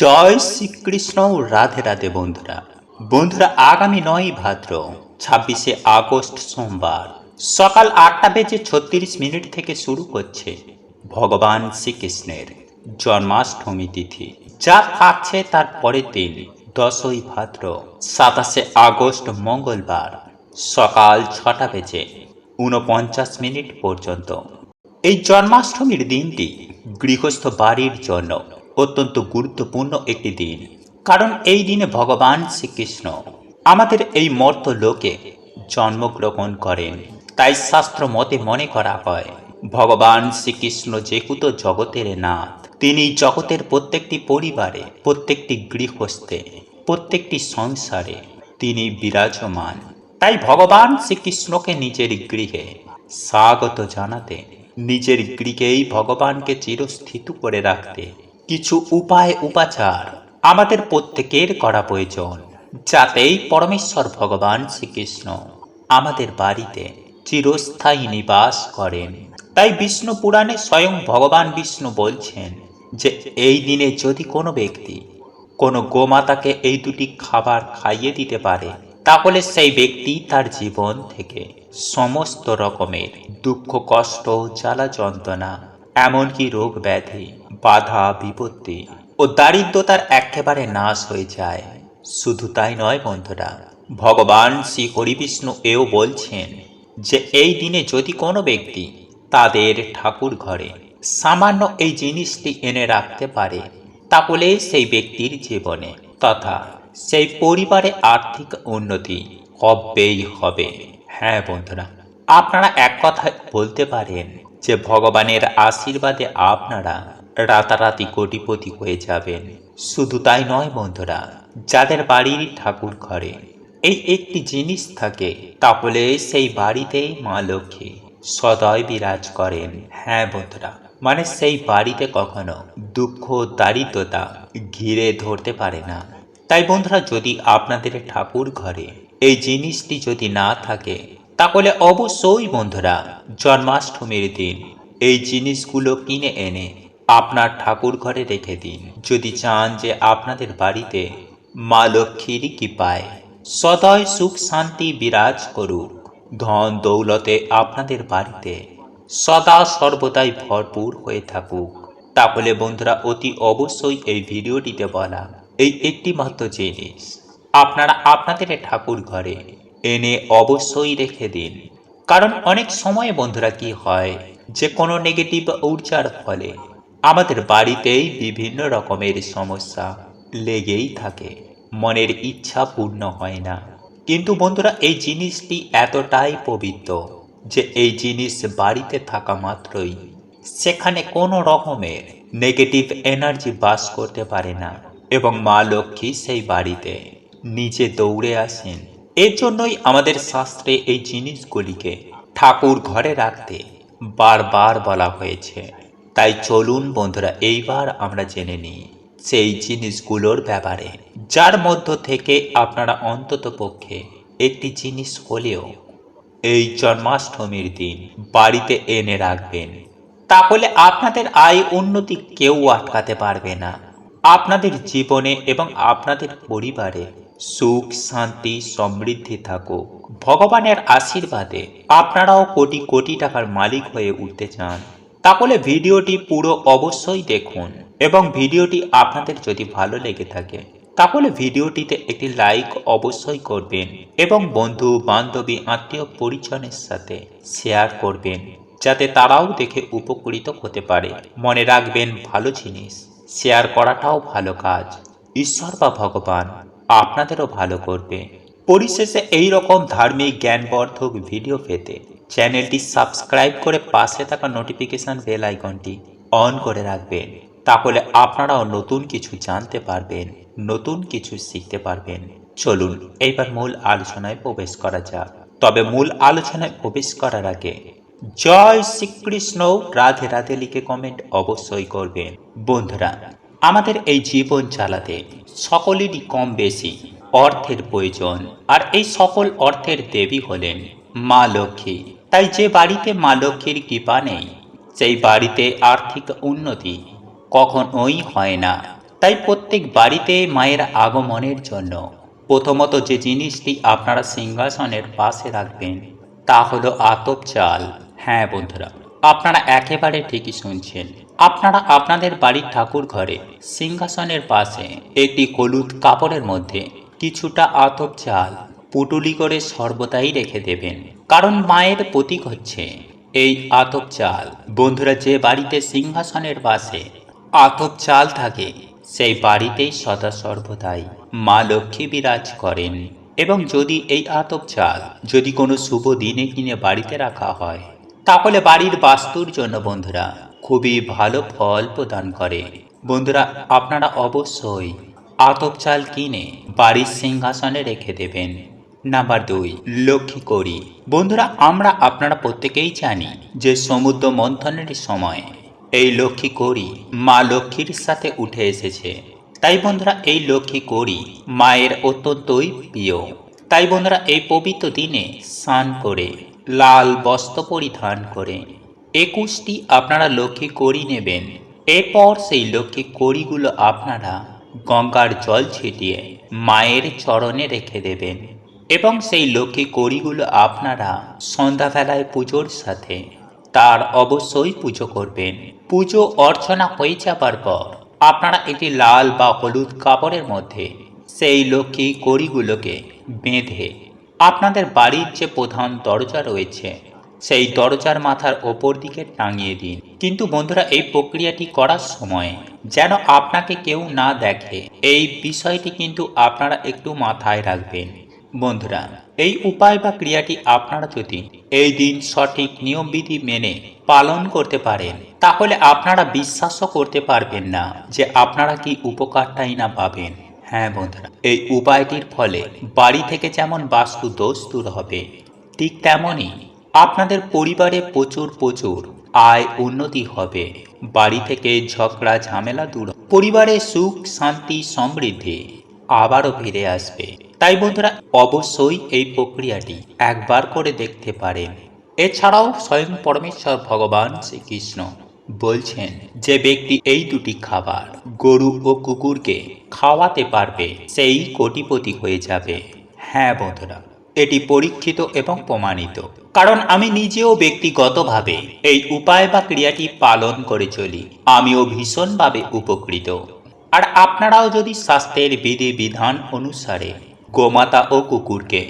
জয় শ্রীকৃষ্ণ। রাধে রাধে বন্ধুরা। আগামী 9 ভাদ্র 26শে আগস্ট সোমবার সকাল 8টা বেজে 36 মিনিট থেকে শুরু করছে ভগবান শ্রীকৃষ্ণের জন্মাষ্টমী তিথি, যা থাকছে তার পরের দিন 10ই ভাদ্র 27শে আগস্ট মঙ্গলবার সকাল 6টা বেজে 49 মিনিট পর্যন্ত। এই জন্মাষ্টমীর দিনটি গৃহস্থ বাড়ির জন্য অত্যন্ত গুরুত্বপূর্ণ একটি দিন, কারণ এই দিনে ভগবান শ্রীকৃষ্ণ আমাদের এই মর্ত লোকে জন্মগ্রহণ করেন। তাই শাস্ত্র মতে মনে করা হয় ভগবান শ্রীকৃষ্ণ যেহেতু জগতের নাথ, তিনি জগতের প্রত্যেকটি পরিবারে, প্রত্যেকটি গৃহস্থে, প্রত্যেকটি সংসারে তিনি বিরাজমান। তাই ভগবান শ্রীকৃষ্ণকে নিজের গৃহে স্বাগত জানাতে, নিজের গৃহেই ভগবানকে চিরস্থিত করে রাখতে কিছু উপাচার আমাদের প্রত্যেকের করা প্রয়োজন, যাতেই পরমেশ্বর ভগবান শ্রীকৃষ্ণ আমাদের বাড়িতে চিরস্থায়ী নিবাস করেন। তাই বিষ্ণু পুরাণে স্বয়ং ভগবান বিষ্ণু বলছেন যে এই দিনে যদি কোনো ব্যক্তি কোনো গোমাতাকে এই দুটি খাবার খাইয়ে দিতে পারে, তাহলে সেই ব্যক্তি তার জীবন থেকে সমস্ত রকমের দুঃখ, কষ্ট, জ্বালা যন্ত্রণা, এমনকি রোগ ব্যাধি, বাধা বিপত্তি ও দারিদ্রতার একেবারে নাশ হয়ে যায়। শুধু তাই নয় বন্ধুরা, ভগবান শ্রী হরিবিষ্ণু এও বলছেন যে এই দিনে যদি কোনো ব্যক্তি তাদের ঠাকুর ঘরে সামান্য এই জিনিসটি এনে রাখতে পারে, তাহলে সেই ব্যক্তির জীবনে তথা সেই পরিবারে আর্থিক উন্নতি হবেই হবে। হ্যাঁ বন্ধুরা, আপনারা এক কথায় বলতে পারেন যে ভগবানের আশীর্বাদে আপনারা রাতারাতি কোটিপতি হয়ে যাবেন। শুধু তাই নয় বন্ধুরা, যাদের বাড়ির ঠাকুর ঘরে এই একটি জিনিস থাকে, তাহলে সেই বাড়িতেই মা লক্ষ্মী সদয় বিরাজ করেন। হ্যাঁ বন্ধুরা, মানে সেই বাড়িতে কখনো দুঃখ, দারিদ্রতা ঘিরে ধরতে পারে না। তাই বন্ধুরা, যদি আপনাদের ঠাকুর ঘরে এই জিনিসটি যদি না থাকে, তাহলে অবশ্যই বন্ধুরা জন্মাষ্টমীর দিন এই জিনিসগুলো কিনে এনে আপনার ঠাকুর ঘরে রেখে দিন, যদি চান যে আপনাদের বাড়িতে মা লক্ষ্মীর কৃপায় সদয় সুখ শান্তি বিরাজ করুক, ধন দৌলতে আপনাদের বাড়িতে সদা সর্বদাই ভরপুর হয়ে থাকুক। তাহলে বন্ধুরা অতি অবশ্যই এই ভিডিওটিতে বলা এই একটি মাত্র জিনিস আপনারা আপনাদের ঠাকুর ঘরে এনে অবশ্যই রেখে দিন। কারণ অনেক সময় বন্ধুরা কি হয় যে কোনো নেগেটিভ ঊর্জার ফলে আমাদের বাড়িতেই বিভিন্ন রকমের সমস্যা লেগেই থাকে, মনের ইচ্ছা পূর্ণ হয় না। কিন্তু বন্ধুরা এই জিনিসটি এতটাই পবিত্র যে এই জিনিস বাড়িতে থাকা মাত্রই সেখানে কোনো রকমের নেগেটিভ এনার্জি বাস করতে পারে না, এবং মা লক্ষ্মী সেই বাড়িতে নিজে দৌড়ে আসেন। এর জন্যই আমাদের শাস্ত্রে এই জিনিসগুলিকে ঠাকুর ঘরে রাখতে বারবার বলা হয়েছে। তাই চলুন বন্ধুরা এইবার আমরা জেনে নিই সেই জিনিসগুলোর ব্যাপারে, যার মধ্য থেকে আপনারা অন্তত পক্ষে একটি জিনিস হলেও এই জন্মাষ্টমীর দিন বাড়িতে এনে রাখবেন। তাহলে আপনাদের আয় উন্নতি কেউ আটকাতে পারবে না। আপনাদের জীবনে এবং আপনাদের পরিবারে সুখ শান্তি সমৃদ্ধি থাকুক। ভগবানের আশীর্বাদে আপনারাও কোটি কোটি টাকার মালিক হয়ে উঠতে চান, তাহলে ভিডিওটি পুরো অবশ্যই দেখুন। এবং ভিডিওটি আপনাদের যদি ভালো লেগে থাকে, তাহলে ভিডিওটিতে একটি লাইক অবশ্যই করবেন এবং বন্ধু বান্ধবী আত্মীয় পরিজনের সাথে শেয়ার করবেন, যাতে তারাও দেখে উপকৃত হতে পারে। মনে রাখবেন, ভালো জিনিস শেয়ার করাটাও ভালো কাজ, ঈশ্বর বা ভগবান আপনাদেরও ভালো করবে। পরিশেষে এই রকম ধার্মিক জ্ঞানবর্ধক ভিডিও পেতে চ্যানেলটি সাবস্ক্রাইব করে পাশে থাকা নোটিফিকেশন বেল আইকনটি অন করে রাখবেন। তাহলে আপনারাও নতুন কিছু জানতে পারবেন, নতুন কিছু শিখতে পারবেন। চলুন এইবার মূল আলোচনায় প্রবেশ করা যাক। তবে মূল আলোচনায় প্রবেশ করার আগে জয় শ্রীকৃষ্ণ, রাধে রাধে লিখে কমেন্ট অবশ্যই করবেন। বন্ধুরা, আমাদের এই জীবন চালাতে সকলেরই কম বেশি অর্থের প্রয়োজন, আর এই সকল অর্থের দেবী হলেন মা লক্ষ্মী। তাই যে বাড়িতে মা লক্ষ্মীর কৃপা নেই, সেই বাড়িতে আর্থিক উন্নতি কখনোই হয় না। তাই প্রত্যেক বাড়িতে মায়ের আগমনের জন্য প্রথমত যে জিনিসটি আপনারা সিংহাসনের পাশে রাখবেন তা হলো আতপ চাল। হ্যাঁ বন্ধুরা, আপনারা একেবারে ঠিকই শুনছেন। আপনারা আপনাদের বাড়ির ঠাকুর ঘরে সিংহাসনের পাশে একটি হলুদ কাপড়ের মধ্যে কিছুটা আতপ চাল পুটুলি করে সর্বদাই রেখে দেবেন, কারণ মায়ের প্রতীক হচ্ছে এই আতপ চাল। বন্ধুরা, যে বাড়িতে সিংহাসনের পাশে আতপ চাল থাকে সেই বাড়িতেই সদা সর্বদাই মা লক্ষ্মী বিরাজ করেন। এবং যদি এই আতপ চাল যদি কোনো শুভ দিনে কিনে বাড়িতে রাখা হয় তাহলে বাড়ির বাস্তুর জন্য বন্ধুরা খুবই ভালো ফল প্রদান করে। বন্ধুরা, আপনারা অবশ্যই আতপ চাল কিনে বাড়ির সিংহাসনে রেখে দেবেন। নাম্বার 2, লক্ষ্মী কড়ি। বন্ধুরা, আপনারা প্রত্যেকেই জানি যে সমুদ্র মন্থনের সময় এই লক্ষ্মী কড়ি মা লক্ষ্মীর সাথে উঠে এসেছে। তাই বন্ধুরা, এই লক্ষ্মী কড়ি মায়ের অত্যন্তই প্রিয়। তাই বন্ধুরা, এই পবিত্র দিনে স্নান করে লাল বস্ত্র পরিধান করে 21টি আপনারা লক্ষ্মী কড়ি নেবেন। এরপর সেই লক্ষ্মী কড়িগুলো আপনারা গঙ্গার জল ছিটিয়ে মায়ের চরণে রেখে দেবেন এবং সেই লক্ষ্মী কড়িগুলো আপনারা সন্ধ্যাবেলায় পুজোর সাথে তার অবশ্যই পুজো করবেন। পুজো অর্চনা হয়ে যাবার পর আপনারা একটি লাল বা হলুদ কাপড়ের মধ্যে সেই লক্ষ্মী কড়িগুলোকে বেঁধে আপনাদের বাড়ির যে প্রধান দরজা রয়েছে সেই দরজার মাথার ওপর দিকে টাঙিয়ে দিন। কিন্তু বন্ধুরা, এই প্রক্রিয়াটি করার সময় যেন আপনাকে কেউ না দেখে, এই বিষয়টি কিন্তু আপনারা একটু মাথায় রাখবেন। বন্ধুরা, এই উপায় বা ক্রিয়াটি আপনারা যদি এই দিন সঠিক নিয়মবিধি মেনে পালন করতে পারেন তাহলে আপনারা বিশ্বাসও করতে পারবেন না যে আপনারা কি উপকারটাই না পাবেন। হ্যাঁ বন্ধুরা, এই উপায়টির ফলে বাড়ি থেকে যেমন বাস্তু দোষ দূর হবে, ঠিক তেমনই আপনাদের পরিবারে প্রচুর আয় উন্নতি হবে। বাড়ি থেকে ঝগড়া ঝামেলা দূর, পরিবারে সুখ শান্তি সমৃদ্ধি আবারও ফিরে আসবে। তাই বন্ধুরা, অবশ্যই এই প্রক্রিয়াটি একবার করে দেখতে পারেন। এছাড়াও স্বয়ং পরমেশ্বর ভগবান শ্রীকৃষ্ণ বলছেন, যে ব্যক্তি এই দুটি খাবার গরু ও কুকুরকে খাওয়াতে পারবে সেই কোটিপতি হয়ে যাবে। হ্যাঁ বন্ধুরা, এটি পরীক্ষিত এবং প্রমাণিত, কারণ আমি নিজেও ব্যক্তিগতভাবে এই উপায় বা ক্রিয়াটি পালন করে চলি। আমিও ভীষণভাবে উপকৃত। আর আপনারাও যদি স্বাস্থ্যের বিধি বিধান অনুসারে গোমাতা ও কুকুরকে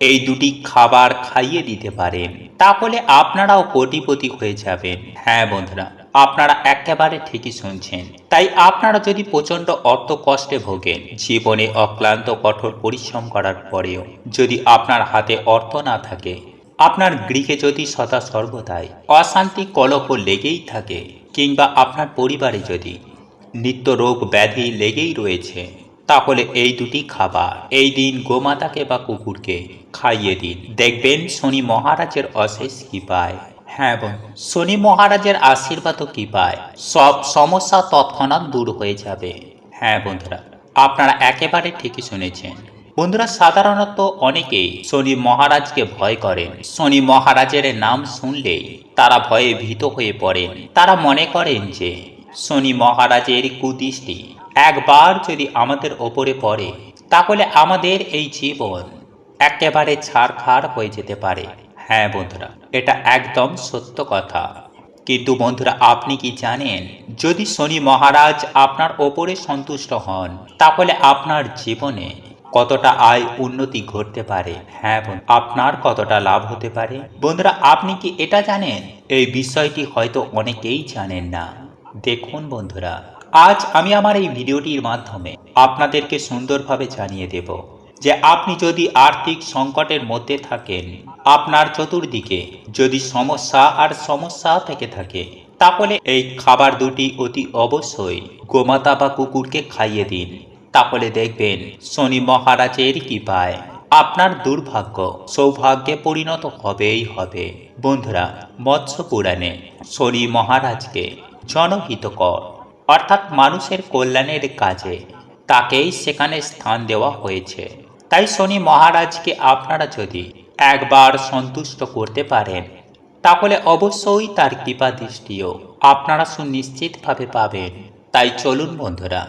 এই দুটি খাবার খাইয়ে দিতে পারেন তাহলে আপনারাও কোটিপতি হয়ে যাবেন। হ্যাঁ বন্ধুরা, আপনারা একেবারে ঠিকই শুনছেন। তাই আপনারা যদি প্রচণ্ড অর্থ কষ্টে ভোগেন, জীবনে অক্লান্ত কঠোর পরিশ্রম করার পরেও যদি আপনার হাতে অর্থ না থাকে, আপনার গৃহে যদি সদা সর্বদাই অশান্তি কলহ লেগেই থাকে, কিংবা আপনার পরিবারে যদি নিত্য রোগ ব্যাধি লেগেই রয়েছে, তাহলে এই দুটি খাবার এই দিন গোমাতাকে বা কুকুরকে খাইয়ে দিন। দেখবেন শনি মহারাজের অশেষ কৃপায়, হ্যাঁ বন্ধু, শনি মহারাজের আশীর্বাদও কৃপায় সব সমস্যা তৎক্ষণাৎ দূর হয়ে যাবে। হ্যাঁ বন্ধুরা, আপনারা একেবারে ঠিকই শুনেছেন। বন্ধুরা, সাধারণত অনেকেই শনি মহারাজকে ভয় করেন। শনি মহারাজের নাম শুনলেই তারা ভয়ে ভীত হয়ে পড়েন। তারা মনে করেন যে শনি মহারাজের কুদৃষ্টি একবার যদি আমাদের ওপরে পড়ে তাহলে আমাদের এই জীবন একেবারে ছাড়খাড় হয়ে যেতে পারে। হ্যাঁ বন্ধুরা, এটা একদম সত্য কথা। কিন্তু বন্ধুরা, আপনি কি জানেন, যদি শনি মহারাজ আপনার ওপরে সন্তুষ্ট হন তাহলে আপনার জীবনে কতটা আয় উন্নতি ঘটতে পারে? হ্যাঁ বন্ধু, আপনার কতটা লাভ হতে পারে। বন্ধুরা, আপনি কি এটা জানেন? এই বিষয়টি হয়তো অনেকেই জানেন না। দেখুন বন্ধুরা, আজ আমি আমার এই ভিডিওটির মাধ্যমে আপনাদেরকে সুন্দরভাবে জানিয়ে দেব যে আপনি যদি আর্থিক সংকটের মধ্যে থাকেন, আপনার চতুর্দিকে যদি সমস্যা থেকে থাকে, তাহলে এই খাবার দুটি অতি অবশ্যই গোমাতা বা কুকুরকে খাইয়ে দিন। তাহলে দেখবেন শনি মহারাজের কৃপায় আপনার দুর্ভাগ্য সৌভাগ্যে পরিণত হবেই হবে। বন্ধুরা, মৎস্য পুরাণে শনি মহারাজকে জনহিতকর অর্থাৎ মানুষের কল্যাণের কাজে তাকেই সেখানে স্থান দেওয়া হয়েছে। তাই শনি মহারাজকে আপনারা যদি একবার সন্তুষ্ট করতে পারেন তাহলে অবশ্যই তার কৃপা দৃষ্টিও আপনারা সুনিশ্চিতভাবে পাবেন। তাই চলুন বন্ধুরা,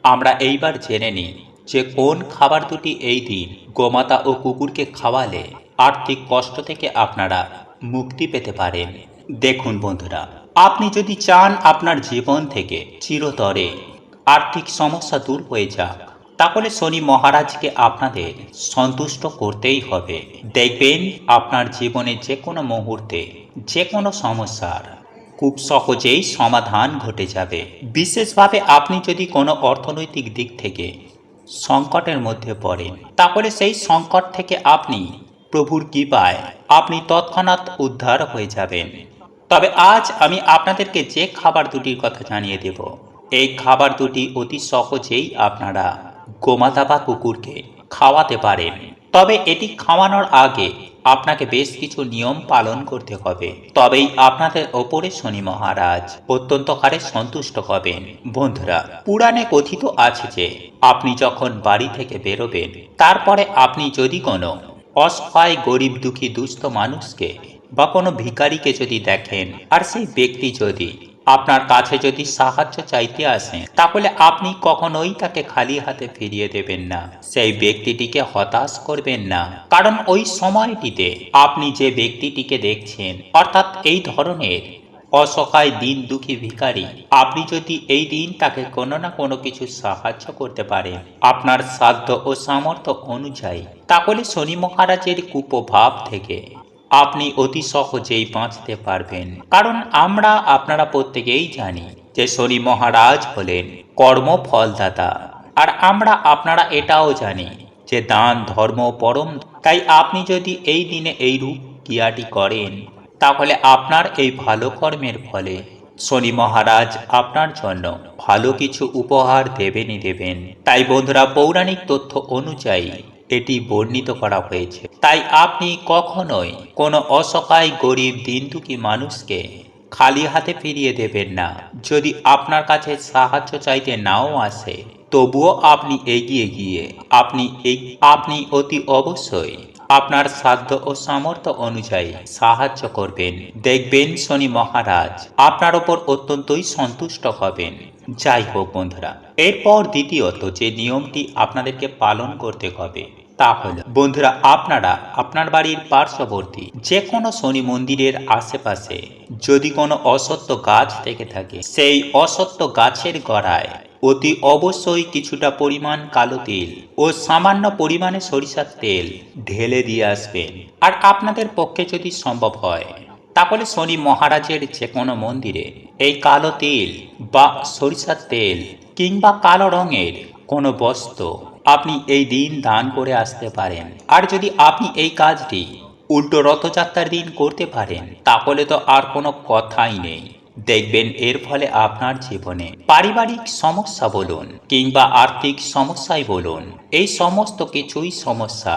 আমরা এইবার জেনে নিই যে কোন খাবার দুটি এই দিন গোমাতা ও কুকুরকে খাওয়ালে আর্থিক কষ্ট থেকে আপনারা মুক্তি পেতে পারেন। দেখুন বন্ধুরা, আপনি যদি চান আপনার জীবন থেকে চিরতরে আর্থিক সমস্যা দূর হয়ে যাক, তাহলে শনি মহারাজকে আপনাদের সন্তুষ্ট করতেই হবে। দেখবেন আপনার জীবনে যে কোনো মুহূর্তে যে কোনো সমস্যার খুব সহজেই সমাধান ঘটে যাবে। বিশেষভাবে আপনি যদি কোনো অর্থনৈতিক দিক থেকে সংকটের মধ্যে পড়েন, তাহলে সেই সংকট থেকে আপনি প্রভুর কৃপায় আপনি তৎক্ষণাৎ উদ্ধার হয়ে যাবেন। তবে আজ আমি আপনাদেরকে যে খাবার দুটির কথা জানিয়ে দেব, এই খাবার দুটি অতি সহজেই আপনারা গোমাতা বা কুকুরকে খাওয়াতে পারেন। তবে এটি খাওয়ানোর আগে আপনাকে বেশ কিছু নিয়ম পালন করতে হবে, তবেই আপনাদের ওপরে শনি মহারাজ অত্যন্ত হারে সন্তুষ্ট হবেন। বন্ধুরা, পুরাণে কথিত আছে যে আপনি যখন বাড়ি থেকে বেরোবেন, তারপরে আপনি যদি কোনো অসহায় গরিব দুঃখী দুস্থ মানুষকে বা কোনো ভিখারিকে যদি দেখেন, আর সেই ব্যক্তি যদি আপনার কাছে যদি সাহায্য চাইতে আসেন, তাহলে আপনি কখনোই তাকে খালি হাতে ফিরিয়ে দেবেন না। সেই ব্যক্তিটিকে হতাশ করবেন না, কারণ ওই সময়টিতে আপনি যে ব্যক্তিটিকে দেখছেন, অর্থাৎ এই ধরনের অসহায় দিন দুঃখী ভিখারি, আপনি যদি এই দিন তাকে কোনো না কোনো কিছু সাহায্য করতে পারেন আপনার সাধ্য ও সামর্থ্য অনুযায়ী, তাহলে শনি মহারাজের কুপ্রভাব থেকে আপনি অতি সহজেই বাঁচতে পারবেন। কারণ আপনারা প্রত্যেকেই জানি যে শনি মহারাজ হলেন কর্মফলদাতা, আর আপনারা এটাও জানি যে দান ধর্ম পরম। তাই আপনি যদি এই দিনে এই রূপ ক্রিয়াটি করেন, তাহলে আপনার এই ভালো কর্মের ফলে শনি মহারাজ আপনার জন্য ভালো কিছু উপহার দেবেনই দেবেন। তাই বন্ধুরা, পৌরাণিক তথ্য অনুযায়ী এটি বর্ণিত করা হয়েছে। তাই আপনি কখনোই কোনো অসহায় গরিব দিনদুঃখী মানুষকে খালি হাতে ফিরিয়ে দেবেন না। যদি আপনার কাছে সাহায্য চাইতে নাও আসে, তবুও আপনি এগিয়ে গিয়ে আপনি অতি অবশ্যই আপনার সাধ্য ও সামর্থ্য অনুযায়ী সাহায্য করবেন। দেখবেন শনি মহারাজ আপনার ওপর অত্যন্তই সন্তুষ্ট হবেন। যাই হোক বন্ধুরা, এরপর দ্বিতীয়ত যে নিয়মটি আপনাদেরকে পালন করতে হবে, তা হল বন্ধুরা, আপনারা আপনার বাড়ির পার্শ্ববর্তী যে কোনো শনি মন্দিরের আশেপাশে যদি কোনো অসত্য গাছ থেকে থাকে, সেই অসত্য গাছের গোড়ায় অতি অবশ্যই কিছুটা পরিমাণ কালো তিল ও সামান্য পরিমাণে সরিষার তেল ঢেলে দিয়ে আসবেন। আর আপনাদের পক্ষে যদি সম্ভব হয়, তাহলে শনি মহারাজের যে কোনো মন্দিরে এই কালো তিল বা সরিষার তেল কিংবা কালো রঙের কোনো বস্ত্র আপনি এই দিন দান করে আসতে পারেন। আর যদি আপনি এই কাজটি উল্টো রথযাত্রার দিন করতে পারেন, তাহলে তো আর কোনো কথাই নেই। দেখবেন এর ফলে আপনার জীবনে পারিবারিক সমস্যা বলুন কিংবা আর্থিক সমস্যাই বলুন, এই সমস্ত কিছুই সমস্যা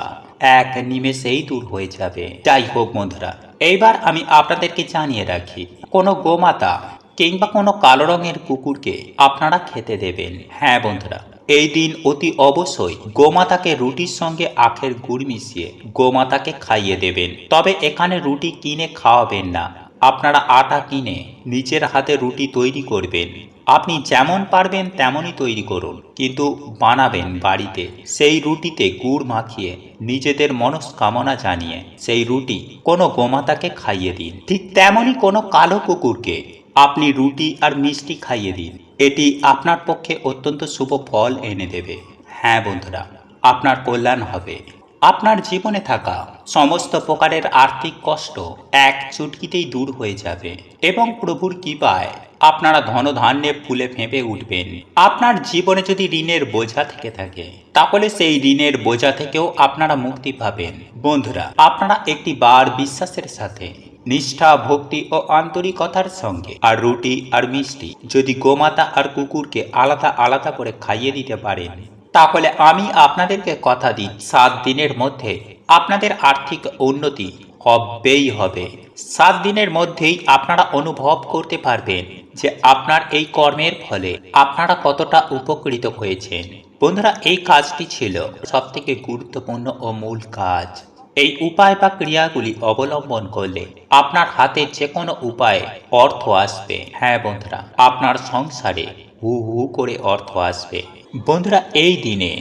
এক নিমেষেই দূর হয়ে যাবে। যাই হোক বন্ধুরা, এইবার আমি আপনাদেরকে জানিয়ে রাখি, কোনো গোমাতা কিংবা কোনো কালো রঙের কুকুরকে আপনারা খেতে দেবেন। হ্যাঁ বন্ধুরা, এই দিন অতি অবশ্যই গোমাতাকে রুটির সঙ্গে আখের গুড় মিশিয়ে গোমাতাকে খাইয়ে দেবেন। তবে এখানে রুটি কিনে খাওয়াবেন না, আপনারা আটা কিনে নিজের হাতে রুটি তৈরি করবেন। আপনি যেমন পারবেন তেমনই তৈরি করুন, কিন্তু বানাবেন বাড়িতে। সেই রুটিতে গুড় মাখিয়ে নিজেদের মনস্কামনা জানিয়ে সেই রুটি কোনো গোমাতাকে খাইয়ে দিন। ঠিক তেমনই কোনো কালো কুকুরকে আপনি রুটি আর মিষ্টি খাইয়ে দিন। এটি আপনার পক্ষে অত্যন্ত শুভ ফল এনে দেবে। হ্যাঁ বন্ধুরা, আপনার কল্যাণ হবে। আপনার জীবনে থাকা সমস্ত প্রকারের আর্থিক কষ্ট এক চুটকিতেই দূর হয়ে যাবে এবং প্রভুর কৃপায় আপনারা ধনধান্যে ফুলে ফেঁপে উঠবেন। আপনার জীবনে যদি ঋণের বোঝা থেকে থাকে, তাহলে সেই ঋণের বোঝা থেকেও আপনারা মুক্তি পাবেন। বন্ধুরা, আপনারা একটি বার বিশ্বাসের সাথে নিষ্ঠা ভক্তি ও আন্তরিকতার সঙ্গে আর রুটি আর মিষ্টি যদি গোমাতা আর কুকুরকে আলাদা আলাদা করে খাইয়ে দিতে পারেন, তাহলে আমি আপনাদেরকে কথা দিই 7 দিনের মধ্যে আপনাদের আর্থিক উন্নতি হবেই হবে। 7 দিনের মধ্যেই আপনারা অনুভব করতে পারবেন যে আপনার এই কর্মের ফলে আপনারা কতটা উপকৃত হয়েছেন। বন্ধুরা, এই কাজটি ছিল সবথেকে গুরুত্বপূর্ণ ও মূল কাজ। এই উপায় বা ক্রিয়াগুলি অবলম্বন করলে আপনার হাতে যে কোনো উপায়ে অর্থ আসবে। হ্যাঁ বন্ধুরা, আপনার সংসারে হু হু করে অর্থ আসবে। বন্ধুরা, এই দিনে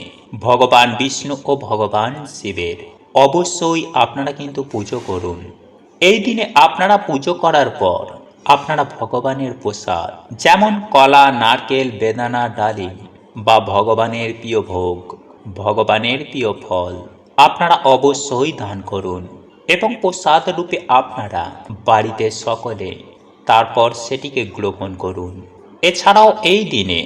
ভগবান বিষ্ণু ও ভগবান শিবের অবশ্যই আপনারা কিন্তু পুজো করুন। এই দিনে আপনারা পুজো করার পর আপনারা ভগবানের প্রসাদ যেমন কলা, নারকেল, বেদানা, ডালিম বা ভগবানের প্রিয় ভোগ, ভগবানের প্রিয় ফল আপনারা অবশ্যই দান করুন এবং প্রসাদ রূপে আপনারা বাড়িতে সকলে তারপর সেটিকে গ্রহণ করুন। এছাড়াও এই দিনে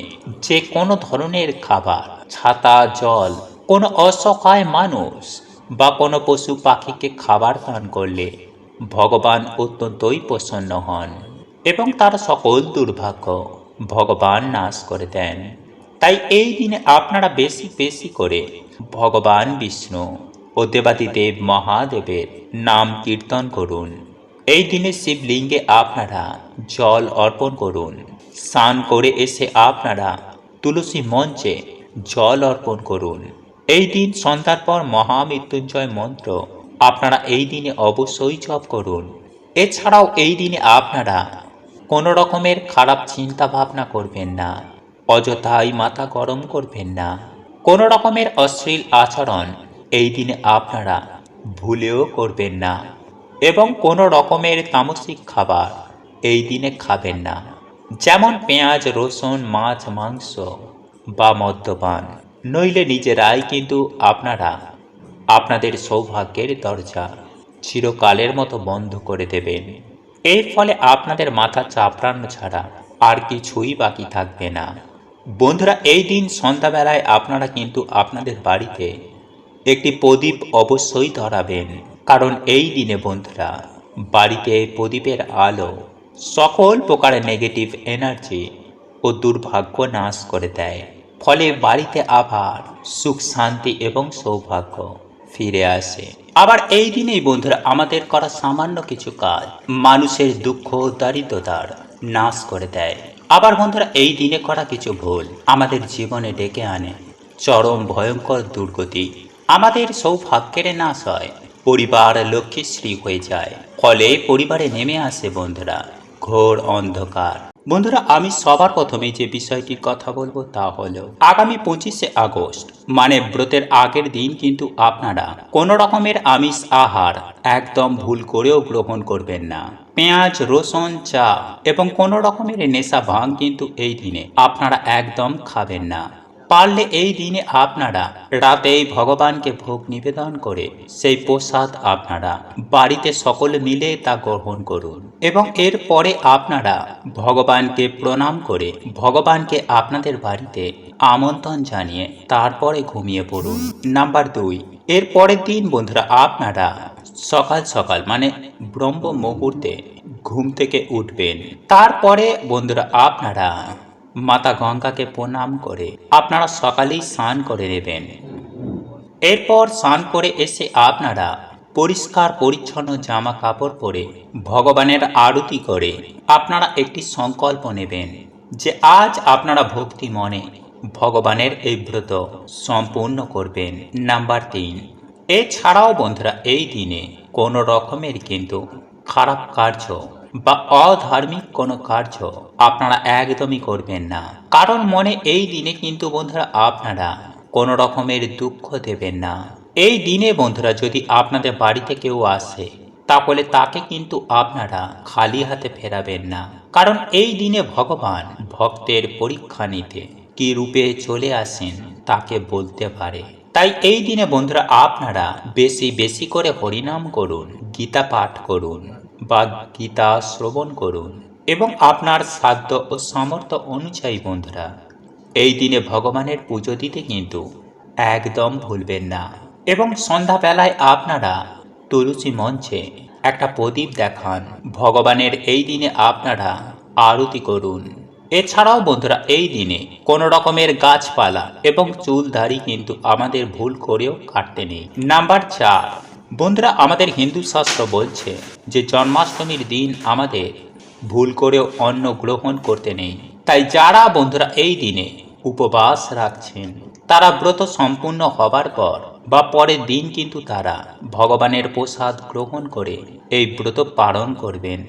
যে কোনো ধরনের খাবার, ছাতা, জল কোনো অসহায় মানুষ বা কোনো পশু পাখিকে খাবার দান করলে ভগবান অত্যন্তই প্রসন্ন হন এবং তার সকল দুর্ভাগ্য ভগবান নাশ করে দেন। তাই এই দিনে আপনারা বেশি বেশি করে ভগবান বিষ্ণু ও দেবাদিদেব মহাদেবের নাম কীর্তন করুন। এই দিনে শিবলিঙ্গে আপনারা জল অর্পণ করুন। স্নান করে এসে আপনারা তুলসী মঞ্চে জল অর্পণ করুন। এই দিন সন্ধ্যার পর মহামৃত্যুঞ্জয় মন্ত্র আপনারা এই দিনে অবশ্যই জপ করুন। এছাড়াও এই দিনে আপনারা কোনো রকমের খারাপ চিন্তা ভাবনা করবেন না, অযথাই মাথা গরম করবেন না। কোনো রকমের অশ্লীল আচরণ এই দিনে আপনারা ভুলেও করবেন না এবং কোনো রকমের তামসিক খাবার এই দিনে খাবেন না, যেমন পেঁয়াজ, রসুন, মাছ, মাংস বা মদ্যপান। নইলে নিজেরাই কিন্তু আপনারা আপনাদের সৌভাগ্যের দরজা চিরকালের মতো বন্ধ করে দেবেন। এর ফলে আপনাদের মাথা চাপড়ানো ছাড়া আর কিছুই বাকি থাকবে না। বন্ধুরা, এই দিন সন্ধ্যাবেলায় আপনারা কিন্তু আপনাদের বাড়িতে একটি প্রদীপ অবশ্যই ধরাবেন, কারণ এই দিনে বন্ধুরা বাড়িতে প্রদীপের আলো সকল প্রকারের নেগেটিভ এনার্জি ও দুর্ভাগ্য নাশ করে দেয়। ফলে বাড়িতে আবার সুখ, শান্তি এবং সৌভাগ্য ফিরে আসে। আবার এই দিনেই বন্ধুরা আমাদের করা সামান্য কিছু কাজ মানুষের দুঃখ ও দারিদ্রতার নাশ করে দেয়। আবার বন্ধুরা এই দিনে করা কিছু ভুল আমাদের জীবনে ডেকে আনে চরম ভয়ঙ্কর দুর্গতি। আমাদের সৌভাগ্যের নাশ হয়, পরিবার লক্ষ্মীশ্রী হয়ে যায়, ফলে পরিবারে নেমে আসে বন্ধুরা ঘোর অন্ধকার। বন্ধুরা, আমি সবার প্রথমে যে বিষয়টির কথা বলবো তা হলো আগামী 25শে আগস্ট মানে ব্রতের আগের দিন কিন্তু আপনারা কোনো রকমের আমিষ আহার একদম ভুল করেও গ্রহণ করবেন না। পেঁয়াজ, রসুন, চা এবং কোনো রকমের নেশা ভাঙ কিন্তু এই দিনে আপনারা একদম খাবেন না। পারলে এই দিনে আপনারা রাতেই ভগবানকে ভোগ নিবেদন করে সেই প্রসাদ আপনারা বাড়িতে সকলে মিলে তা গ্রহণ করুন এবং এরপরে আপনারা ভগবানকে প্রণাম করে ভগবানকে আপনাদের বাড়িতে আমন্ত্রণ জানিয়ে তারপরে ঘুমিয়ে পড়ুন। নাম্বার 2, এর পরের দিন বন্ধুরা আপনারা সকাল সকাল মানে ব্রহ্ম মুহূর্তে ঘুম থেকে উঠবেন। তারপরে বন্ধুরা আপনারা মাতা গঙ্গাকে প্রণাম করে আপনারা সকালেই স্নান করে নেবেন। এরপর স্নান করে এসে আপনারা পরিষ্কার পরিচ্ছন্ন জামা কাপড় পরে ভগবানের আরতি করে আপনারা একটি সংকল্প নেবেন যে আজ আপনারা ভক্তি মনে ভগবানের এই ব্রত সম্পূর্ণ করবেন। নাম্বার 3, এছাড়াও বন্ধুরা এই দিনে কোনো রকমের কিন্তু খারাপ কার্য বা অধার্মিক কোনো কার্য আপনারা একদমই করবেন না, কারণ মনে এই দিনে কিন্তু বন্ধুরা আপনারা কোনো রকমের দুঃখ দেবেন না। এই দিনে বন্ধুরা যদি আপনাদের বাড়িতে কেউ আসে তাহলে তাকে কিন্তু আপনারা খালি হাতে ফেরাবেন না, কারণ এই দিনে ভগবান ভক্তের পরীক্ষা নিতে কি রূপে চলে আসেন তাকে বলতে পারে। তাই এই দিনে বন্ধুরা আপনারা বেশি বেশি করে হরিনাম করুন, গীতা পাঠ করুন বা গীতা শ্রবণ করুন এবং আপনার সাধ্য ও সামর্থ্য অনুযায়ী বন্ধুরা এই দিনে ভগবানের পুজো দিতে কিন্তু একদম ভুলবেন না। এবং সন্ধ্যাবেলায় আপনারা তুলসী মঞ্চে একটা প্রদীপ দেখান, ভগবানের এই দিনে আপনারা আরতি করুন। এছাড়াও বন্ধুরা এই দিনে কোনো রকমের গাছপালা এবং চুল দাড়ি কিন্তু আমাদের ভুল করেও কাটতে নেই। নাম্বার 4, বন্ধুরা আমাদের হিন্দু শাস্ত্র বলছে যে জন্মাষ্টমীর দিন আমাদের ভুল করেও অন্ন গ্রহণ করতে নেই। তাই যারা বন্ধুরা এই দিনে উপবাস রাখছেন তারা ব্রত সম্পূর্ণ হবার পর বা পরের দিন কিন্তু তারা ভগবানের প্রসাদ গ্রহণ করে এই ব্রত পালন করবেন।